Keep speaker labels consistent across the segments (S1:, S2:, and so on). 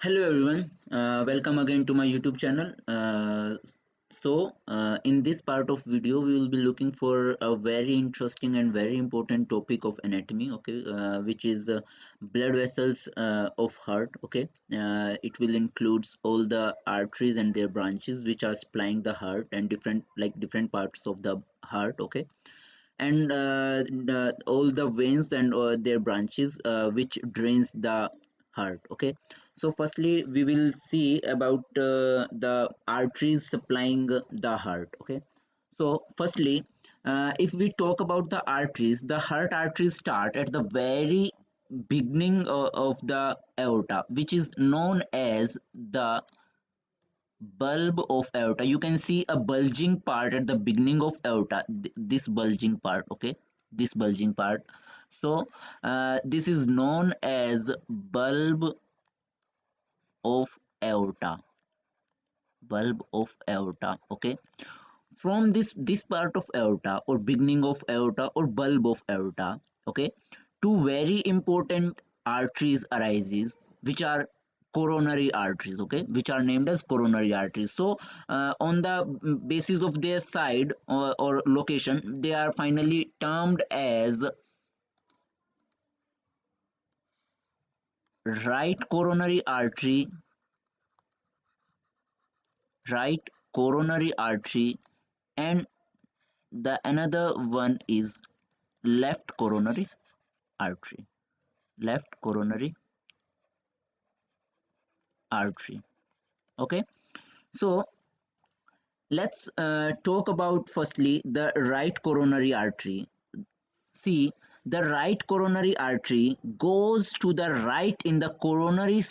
S1: Hello everyone, welcome again to my YouTube channel. In this part of video, we will be looking for a very interesting and very important topic of anatomy. Okay, which is blood vessels of heart. Okay, it will includes all the arteries and their branches which are supplying the heart and different parts of the heart. Okay, and all the veins and their branches which drains the heart. Okay, so firstly we will see about the arteries supplying the heart. Okay, so firstly, if we talk about the arteries, the heart arteries start at the very beginning of the aorta, which is known as the bulb of aorta. You can see a bulging part at the beginning of aorta, this bulging part. Okay, this bulging part. So this is known as bulb of aorta, bulb of aorta. Okay, from this part of aorta or beginning of aorta or bulb of aorta, okay, two very important arteries arises, which are coronary arteries. Okay, which are named as coronary arteries. So on the basis of their side or location, they are finally termed as right coronary artery, right coronary artery, and the another one is left coronary artery, left coronary artery. Okay, so let's talk about firstly the right coronary artery. See, the right coronary artery goes to the right in the coronary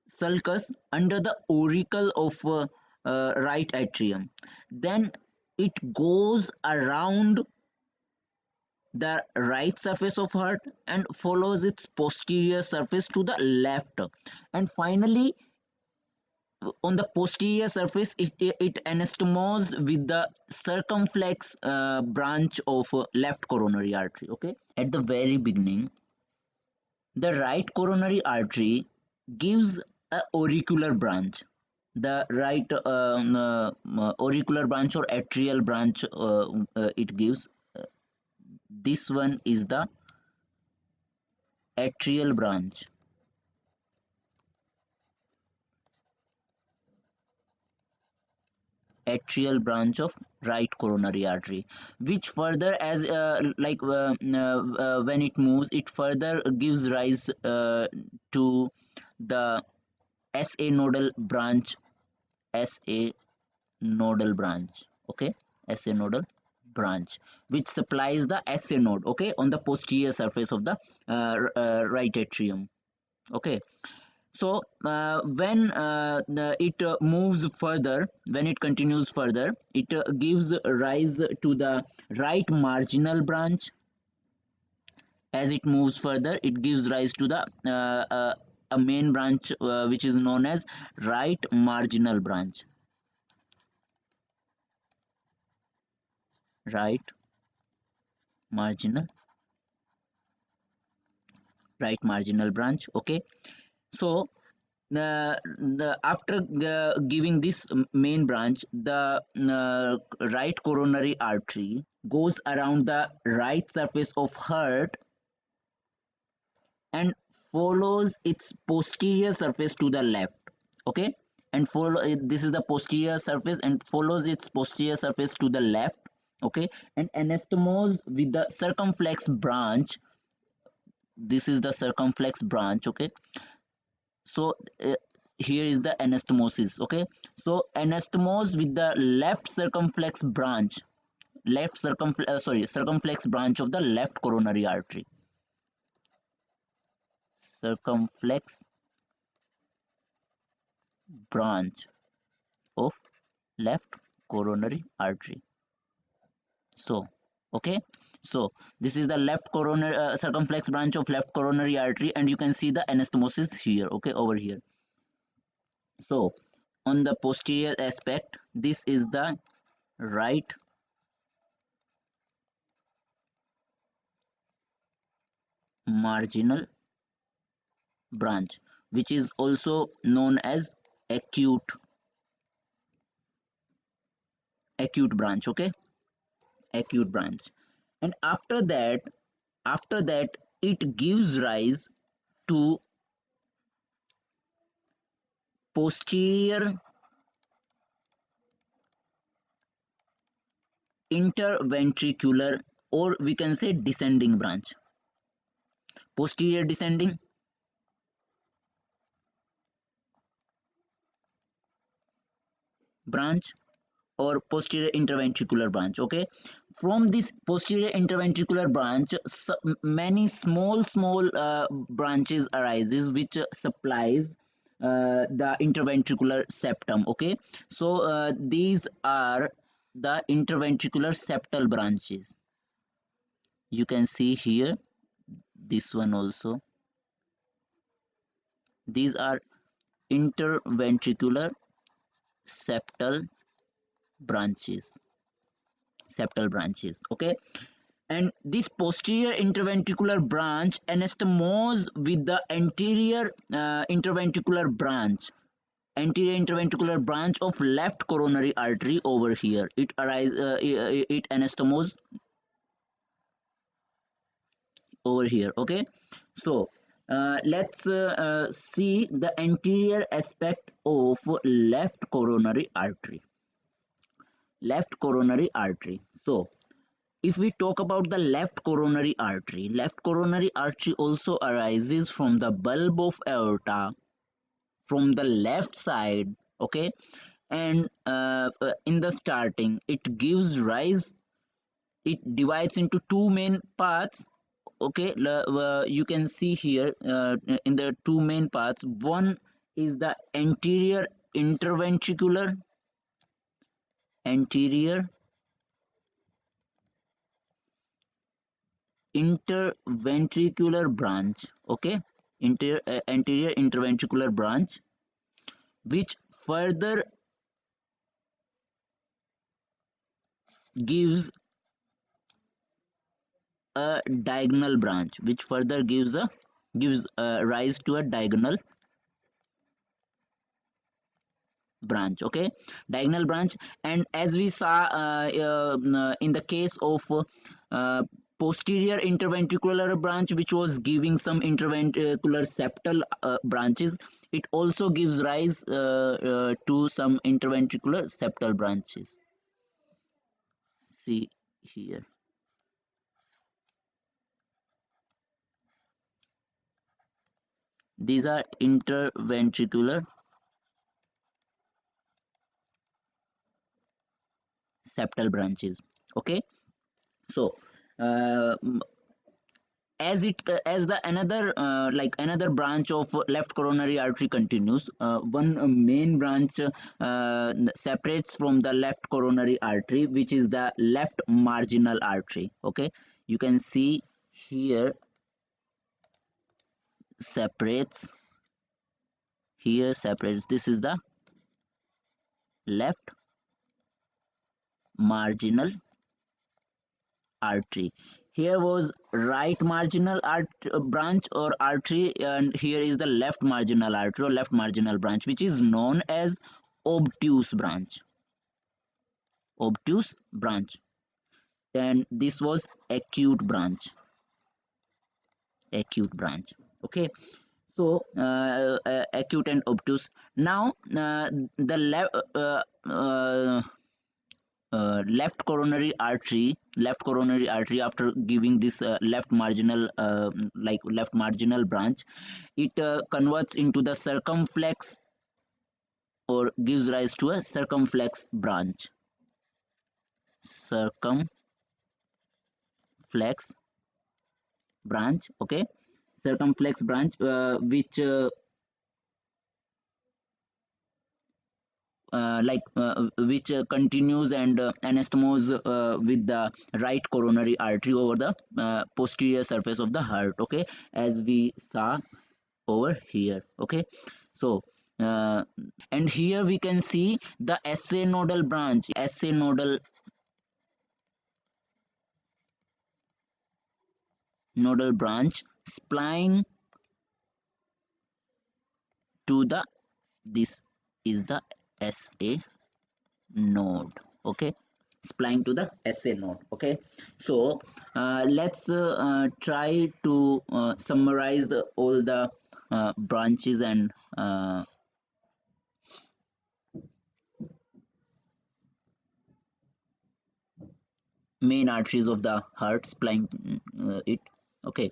S1: sulcus under the auricle of right atrium. Then it goes around the right surface of heart and follows its posterior surface to the left, and finally on the posterior surface it anastomoses with the circumflex branch of left coronary artery. Okay, at the very beginning, the right coronary artery gives a auricular branch. The right auricular branch or atrial branch it gives. This one is the atrial branch, atrial branch of right coronary artery, which further as when it moves, it further gives rise to the SA nodal branch, SA nodal branch. Okay, SA nodal branch, which supplies the SA node, okay, on the posterior surface of the right atrium. Okay, so when it moves further, when it continues further, it gives rise to the right marginal branch. As it moves further, it gives rise to the a main branch which is known as right marginal branch, right marginal, right marginal branch. Okay, so after giving this main branch, the right coronary artery goes around the right surface of heart and follows its posterior surface to the left. Okay, and follow this is the posterior surface and follows its posterior surface to the left. Okay, and anastomose with the circumflex branch. This is the circumflex branch. Okay, so here is the anastomosis. Okay, so anastomose with the left circumflex branch, circumflex branch of the left coronary artery, circumflex branch of left coronary artery. So okay, so this is the left coronary circumflex branch of left coronary artery, and you can see the anastomosis here. Okay, over here. So on the posterior aspect, this is the right marginal branch, which is also known as acute branch. Okay, acute branch. And after that it gives rise to posterior interventricular, or we can say descending branch. Posterior descending branch or posterior interventricular branch. Okay, from this posterior interventricular branch, many small branches arises which supplies the interventricular septum. Okay, so these are the interventricular septal branches. You can see here, this one also, these are interventricular septal branches, okay. And this posterior interventricular branch anastomose with the anterior interventricular branch of left coronary artery over here. It anastomose over here. Okay, so let's see the anterior aspect of left coronary artery. So if we talk about the left coronary artery also arises from the bulb of aorta from the left side. Okay, and in the starting it divides into two main parts. Okay, you can see here in the two main parts. One is the anterior interventricular branch. Okay, anterior interventricular branch, which further gives a diagonal branch, which further gives rise to a diagonal branch. Okay, diagonal branch. And as we saw in the case of uh, posterior interventricular branch, which was giving some interventricular septal branches, it also gives rise to some interventricular septal branches. See here, these are interventricular septal branches. Okay, so uh, as the another another branch of left coronary artery continues, one main branch separates from the left coronary artery, which is the left marginal artery. Okay, you can see here, separates separates. This is the left marginal artery. Here was right marginal branch or artery, and here is the left marginal artery or left marginal branch, which is known as obtuse branch. Obtuse branch. And this was acute branch. Okay, so acute and obtuse. Now the left coronary artery, after giving this left marginal branch, it converts into the circumflex, or gives rise to a circumflex circumflex branch. Okay, circumflex branch, which continues and anastomose with the right coronary artery over the posterior surface of the heart. Okay, as we saw over here. Okay, so and here we can see the SA nodal branch supplying to the, this is the SA node. Okay, supplying to the SA node. Okay, so let's try to summarize all the branches and main arteries of the heart supplying it. Okay,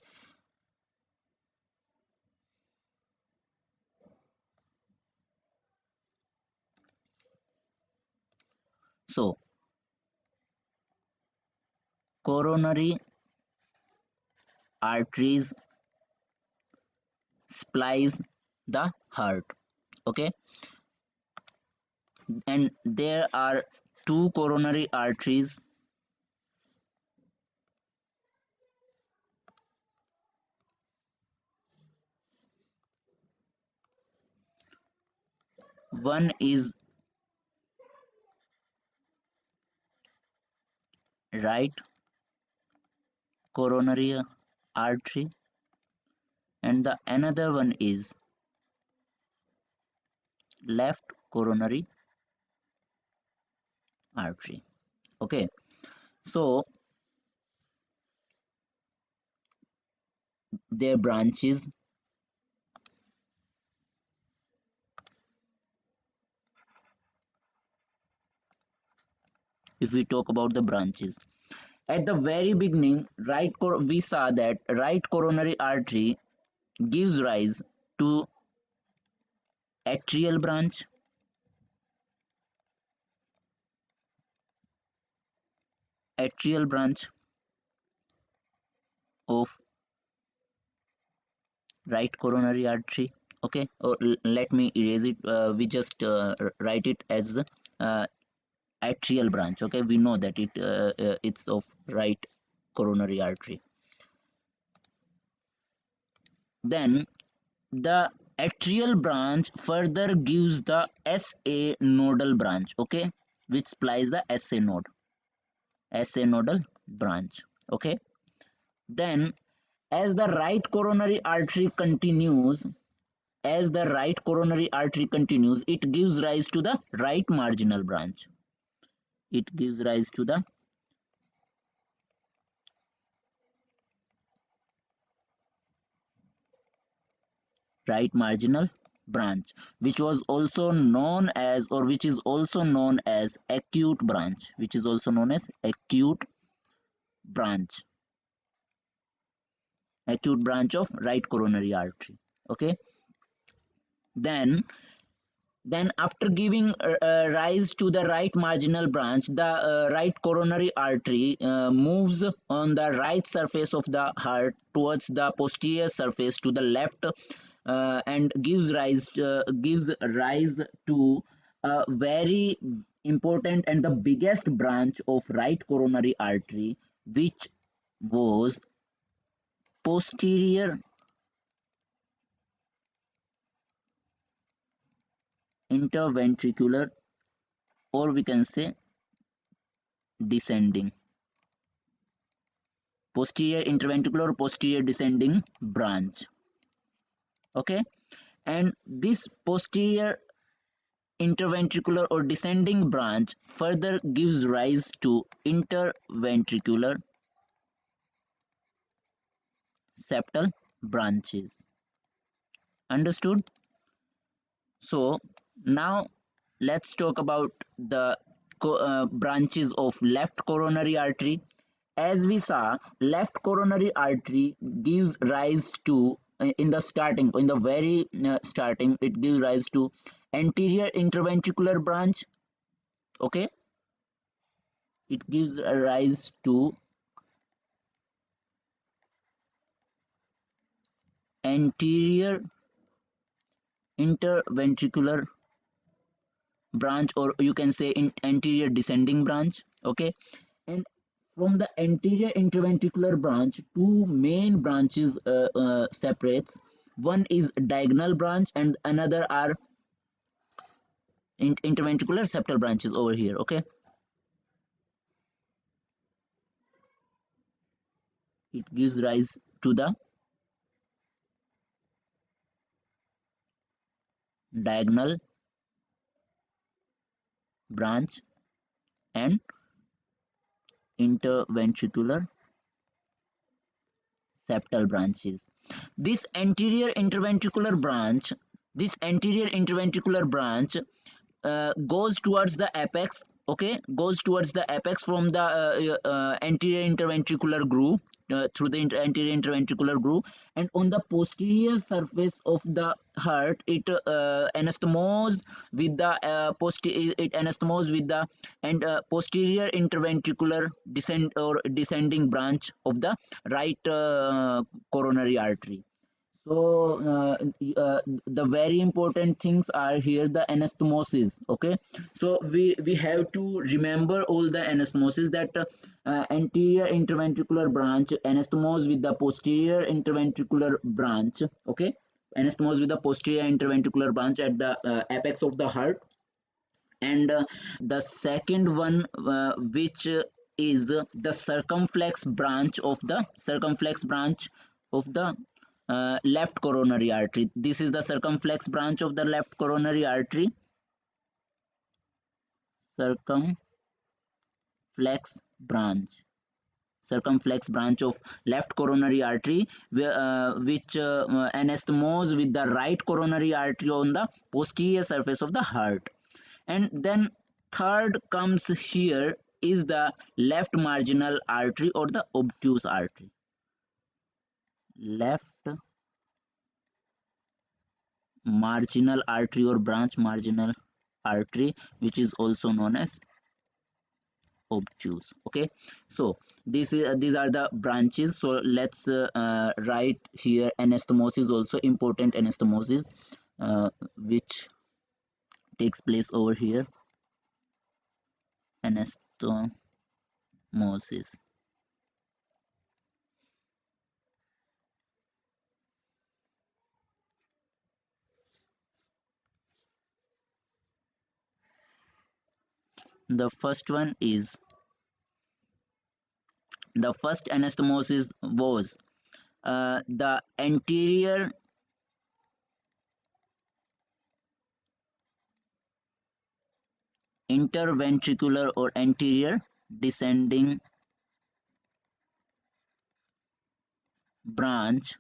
S1: so coronary arteries supplies the heart. Okay, and there are two coronary arteries. One is right coronary artery and the another one is left coronary artery. Okay, so their branches, if we talk about the branches, at the very beginning, we saw that right coronary artery gives rise to atrial branch, atrial branch of right coronary artery. Okay, or let me erase it. We just write it as atrial branch. Okay, we know that it's of right coronary artery. Then the atrial branch further gives the SA nodal branch. Okay, which supplies the SA nodal branch. Okay, then as the right coronary artery continues, as the right coronary artery continues, it gives rise to the right marginal branch. It gives rise to the right marginal branch, which was also known as, or which is also known as acute branch, which is also known as branch acute branch of right coronary artery. Okay, then after giving rise to the right marginal branch, the right coronary artery moves on the right surface of the heart towards the posterior surface to the left, and gives rise to a very important and the biggest branch of right coronary artery, which was posterior interventricular, or we can say descending, posterior interventricular or posterior descending branch. Okay, and this posterior interventricular or descending branch further gives rise to interventricular septal branches. Understood? So now let's talk about the branches of left coronary artery. As we saw, left coronary artery gives rise to, in the starting, in the very starting, it gives rise to anterior interventricular branch. Okay, it gives a rise to anterior interventricular branch, or you can say in anterior descending branch. Okay, and from the anterior interventricular branch, two main branches separates. One is diagonal branch and another are interventricular septal branches over here. Okay, it gives rise to the diagonal branch, and interventricular septal branches. This anterior interventricular branch, this anterior interventricular branch goes towards the apex, okay, goes towards the apex from the anterior interventricular groove, through the anterior interventricular groove, and on the posterior surface of the heart it anastomose with the it anastomose with the and posterior interventricular descending branch of the right coronary artery. So the very important things are here, the anastomosis. Okay, so we have to remember all the anastomosis, that anterior interventricular branch anastomose with the posterior interventricular branch. Okay, anastomose with the posterior interventricular branch at the apex of the heart. And the second one, which is the circumflex branch of the left coronary artery. This is the circumflex branch of the left coronary artery. Circumflex branch, circumflex branch of left coronary artery, which anastomose with the right coronary artery on the posterior surface of the heart. And then third comes here is the left marginal artery or the obtuse artery. Left marginal artery or branch marginal artery, which is also known as obtuse. Okay, so these are the branches. So let's write here anastomosis, also important anastomosis, which takes place over here. Anastomosis. The first one is, the first anastomosis was the anterior interventricular or anterior descending branch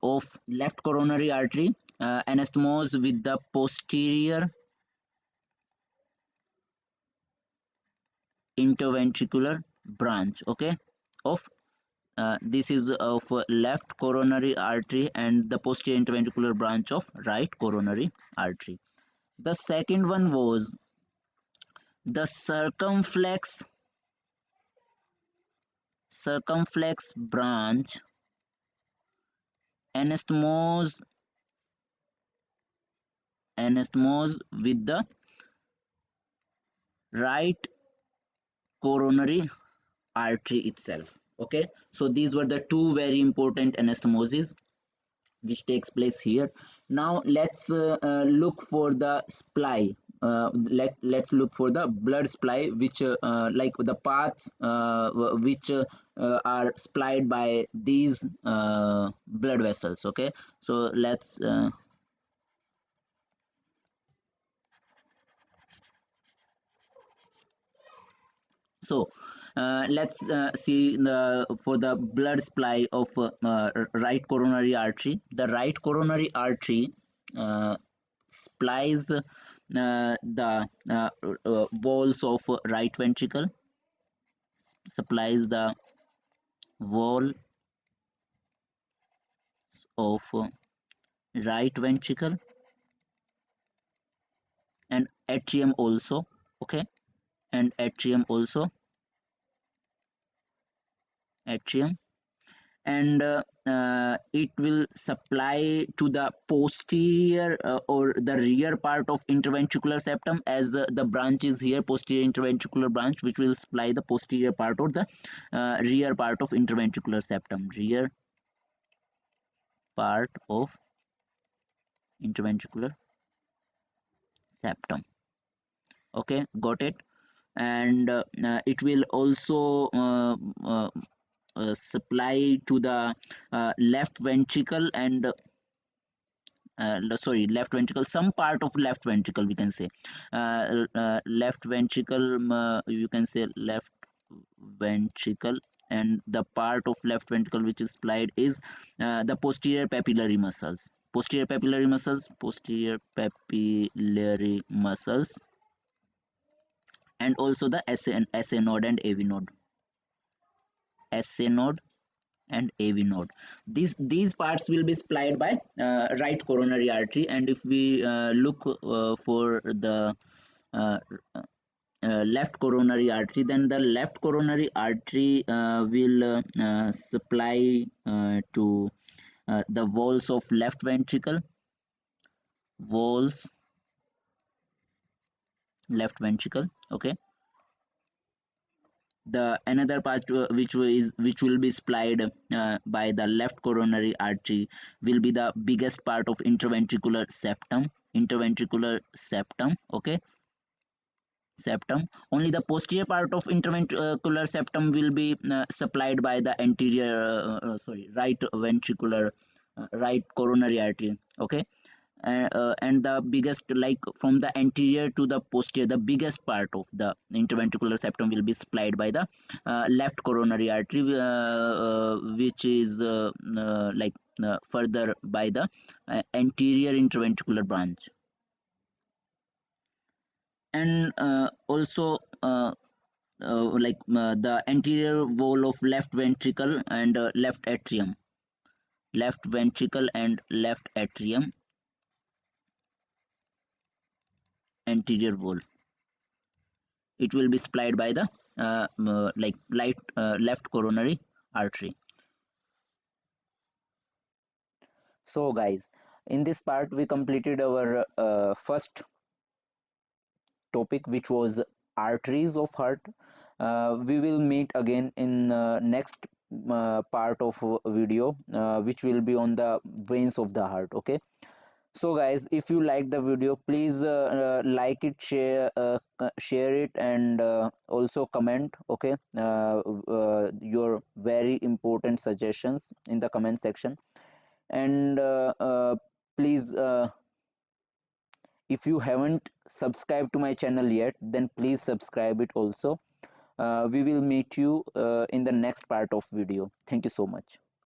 S1: of left coronary artery, anastomose with the posterior interventricular branch, okay, of this is of left coronary artery and the posterior interventricular branch of right coronary artery. The second one was the circumflex branch anastomose with the right coronary artery itself. Okay, so these were the two very important anastomoses which takes place here. Now let's look for the supply. Let's look for the blood supply, which like the paths which are supplied by these blood vessels. Okay, so let's let's see the for the blood supply of right coronary artery. The right coronary artery supplies the walls of right ventricle, supplies the wall of right ventricle, and atrium also. Okay, and atrium also, atrium, and it will supply to the posterior or the rear part of interventricular septum, as the branch is here, posterior interventricular branch, which will supply the posterior part or the rear part of interventricular septum, rear part of interventricular septum. Okay, got it. And it will also supply to the left ventricle and sorry, left ventricle, some part of left ventricle we can say, left ventricle, you can say left ventricle, and the part of left ventricle which is supplied is the posterior papillary muscles, posterior papillary muscles, and also the SA node and AV node, SA node and AV node. These parts will be supplied by right coronary artery. And if we look for the uh, left coronary artery, then the left coronary artery will supply to the walls of left ventricle, walls, left ventricle. Okay, the another part which will be supplied by the left coronary artery will be the biggest part of interventricular septum, okay, septum. Only the posterior part of interventricular septum will be supplied by the anterior right ventricular, right coronary artery. Okay, and the biggest, like from the anterior to the posterior, the biggest part of the interventricular septum will be supplied by the left coronary artery, which is further by the anterior interventricular branch. And also the anterior wall of left ventricle and left atrium, left ventricle and left atrium, anterior wall, it will be supplied by the left coronary artery. So guys, in this part we completed our first topic, which was arteries of heart. We will meet again in next part of video, which will be on the veins of the heart. Okay, so guys, if you like the video, please like it, share it, and also comment. Okay, your very important suggestions in the comment section. And please, if you haven't subscribed to my channel yet, then please subscribe it also. We will meet you in the next part of video. Thank you so much.